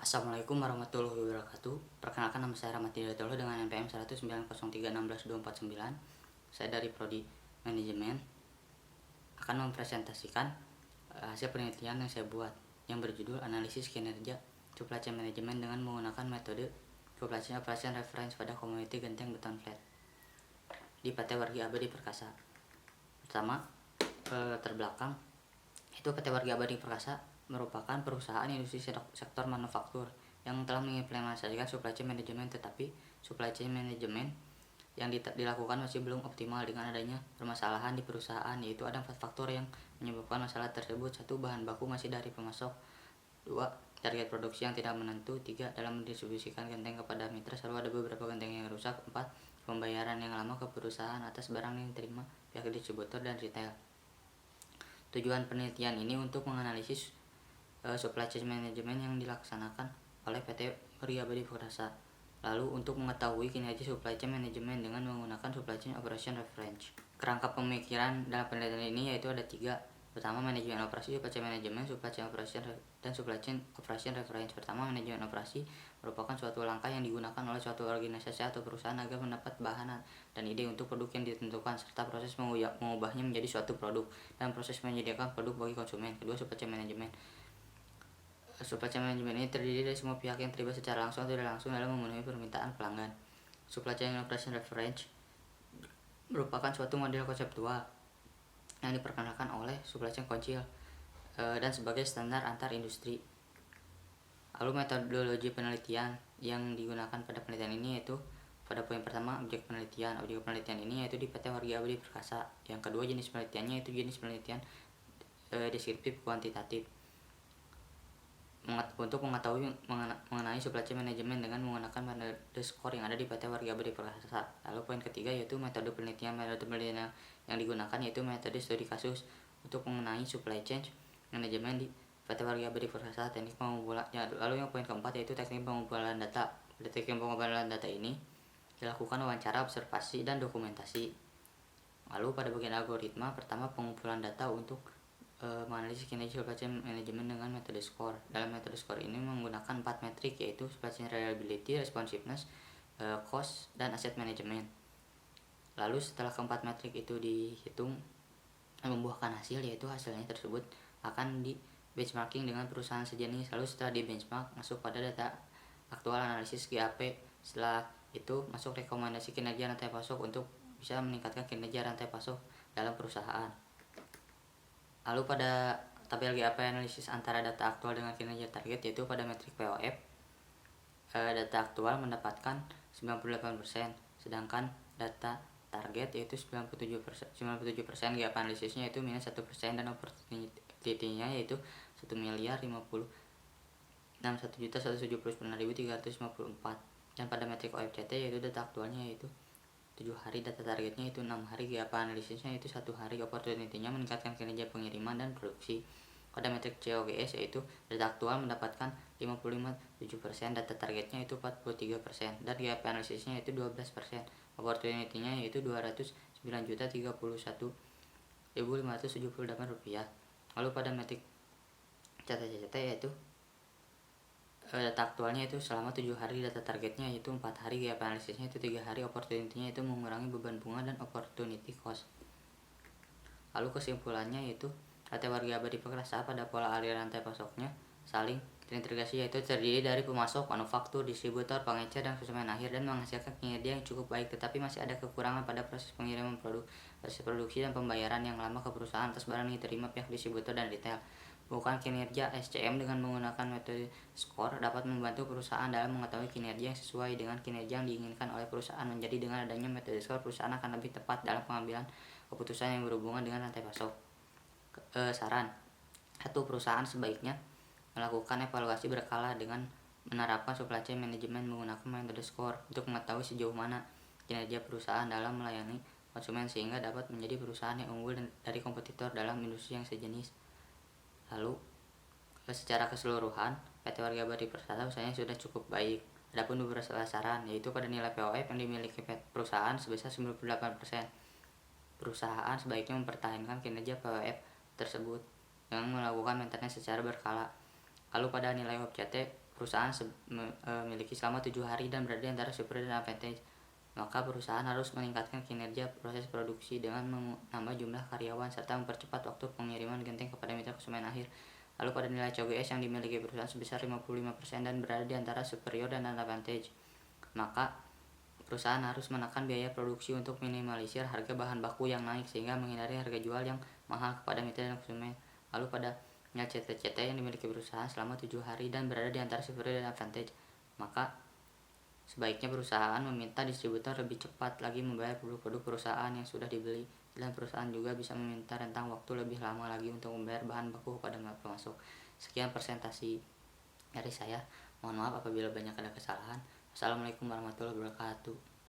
Assalamualaikum warahmatullahi wabarakatuh. Perkenalkan, nama saya Rahmat Hidayatullah dengan NPM 190316249. Saya dari Prodi Manajemen akan mempresentasikan hasil penelitian yang saya buat yang berjudul Analisis Kinerja Supply Chain Management dengan menggunakan metode Supply Chain Operation Reference pada Community Genteng Beton Flat di PT Wargi Abadi Perkasa. Pertama, terbelakang itu PT Wargi Abadi Perkasa merupakan perusahaan industri sektor manufaktur yang telah mengimplementasikan supply chain management, tetapi supply chain management yang dilakukan masih belum optimal dengan adanya permasalahan di perusahaan, yaitu ada 4 faktor yang menyebabkan masalah tersebut. 1. Bahan baku masih dari pemasok. 2. Target produksi yang tidak menentu. 3. Dalam mendistribusikan genteng kepada mitra selalu ada beberapa genteng yang rusak. 4. Pembayaran yang lama ke perusahaan atas barang yang diterima pihak distributor dan retail. Tujuan penelitian ini untuk menganalisis supply chain management yang dilaksanakan oleh PT Wargi Abadi Perkasa. Lalu, untuk mengetahui kinerja supply chain management dengan menggunakan supply chain operation reference. Kerangka pemikiran dalam penelitian ini yaitu ada 3. Pertama, manajemen operasi, supply chain management, supply chain operation, dan supply chain operation reference. Pertama, manajemen operasi merupakan suatu langkah yang digunakan oleh suatu organisasi atau perusahaan agar mendapat bahan dan ide untuk produk yang ditentukan, serta proses mengubahnya menjadi suatu produk, dan proses menyediakan produk bagi konsumen. Kedua, supply chain management. Supply chain management ini terdiri dari semua pihak yang terlibat secara langsung atau tidak langsung dalam memenuhi permintaan pelanggan. Supply chain operation reference merupakan suatu model konseptual yang diperkenalkan oleh Supply Chain Council dan sebagai standar antar industri. Lalu, metodologi penelitian yang digunakan pada penelitian ini yaitu pada poin pertama, objek penelitian. Objek penelitian ini yaitu di PT Wargi Abadi Perkasa. Yang kedua, jenis penelitiannya yaitu jenis penelitian deskriptif kuantitatif. Untuk mengetahui mengenai supply chain management dengan menggunakan metode SCORE yang ada di PT Wargi Abadi Perkasa. Lalu poin ketiga yaitu metode penelitian. Metode penelitian yang digunakan yaitu metode studi kasus untuk mengenai supply chain management di PT Wargi Abadi Perkasa. Teknik pengumpulan. Lalu yang poin keempat yaitu teknik pengumpulan data. Pada teknik pengumpulan data ini dilakukan wawancara, observasi, dan dokumentasi. Lalu pada bagian algoritma, pertama, pengumpulan data untuk menganalisis kinerja supply chain management dengan metode SCORE. Dalam metode SCORE ini menggunakan 4 metrik yaitu supply chain reliability, responsiveness, cost, dan asset management. Lalu setelah keempat metrik itu dihitung membuahkan hasil, yaitu hasilnya tersebut akan di benchmarking dengan perusahaan sejenis. Lalu setelah di benchmark masuk pada data aktual analisis GAP. Setelah itu masuk rekomendasi kinerja rantai pasok untuk bisa meningkatkan kinerja rantai pasok dalam perusahaan. Lalu pada tabel GAP analisis antara data aktual dengan kinerja target, yaitu pada metrik POF, data aktual mendapatkan 98%, sedangkan data target yaitu 97%. GAP analisisnya itu minus 1%, dan opportunity-nya yaitu 1.051.179.354. Dan pada metrik OFCT yaitu data aktualnya yaitu 7 hari, data targetnya itu 6 hari, GAP analisisnya itu 1 hari, opportunity-nya meningkatkan kinerja pengiriman dan produksi. Pada metrik COGS yaitu data aktual mendapatkan 55,7%, data targetnya itu 43%, dan GAP analisisnya itu 12%, opportunity-nya yaitu Rp209.031.578. Lalu pada metrik CTCT yaitu data aktualnya itu selama 7 hari, data targetnya yaitu 4 hari, GAP analisisnya itu 3 hari, opportunity-nya itu mengurangi beban bunga dan opportunity cost. Lalu kesimpulannya yaitu PT Wargi Abadi Perkasa pada pola aliran rantai pasoknya saling terintegrasi, yaitu terdiri dari pemasok, manufaktur, distributor, pengecer, dan konsumen akhir, dan menghasilkan kinerja yang cukup baik, tetapi masih ada kekurangan pada proses pengiriman produk, proses produksi, dan pembayaran yang lama ke perusahaan atas barang yang diterima pihak distributor dan retail. Bukan kinerja SCM dengan menggunakan metode SCORE dapat membantu perusahaan dalam mengetahui kinerja yang sesuai dengan kinerja yang diinginkan oleh perusahaan. Menjadi dengan adanya metode SCORE, perusahaan akan lebih tepat dalam pengambilan keputusan yang berhubungan dengan rantai pasok. Saran: 1. Perusahaan sebaiknya melakukan evaluasi berkala dengan menerapkan supply chain management menggunakan metode SCORE untuk mengetahui sejauh mana kinerja perusahaan dalam melayani konsumen sehingga dapat menjadi perusahaan yang unggul dari kompetitor dalam industri yang sejenis. Lalu, secara keseluruhan, PT Wargi Abadi Perkasa usahanya sudah cukup baik. Adapun beberapa saran, yaitu pada nilai POF yang dimiliki perusahaan sebesar 98%. Perusahaan sebaiknya mempertahankan kinerja POF tersebut dengan melakukan maintenance secara berkala. Lalu pada nilai OFCT, perusahaan memiliki selama 7 hari dan berada di antara superior dan advantage, maka perusahaan harus meningkatkan kinerja proses produksi dengan menambah jumlah karyawan serta mempercepat waktu pengiriman genting kepada mitra konsumen akhir. Lalu pada nilai COGS yang dimiliki perusahaan sebesar 55% dan berada di antara superior dan advantage, maka perusahaan harus menekan biaya produksi untuk minimalisir harga bahan baku yang naik sehingga menghindari harga jual yang mahal kepada mitra dan konsumen. Lalu pada nilai CT yang dimiliki perusahaan selama 7 hari dan berada di antara superior dan advantage, maka sebaiknya perusahaan meminta distributor lebih cepat lagi membayar produk-produk perusahaan yang sudah dibeli, dan perusahaan juga bisa meminta rentang waktu lebih lama lagi untuk membayar bahan baku kepada pemasok. Sekian presentasi dari saya. Mohon maaf apabila banyak ada kesalahan. Assalamualaikum warahmatullahi wabarakatuh.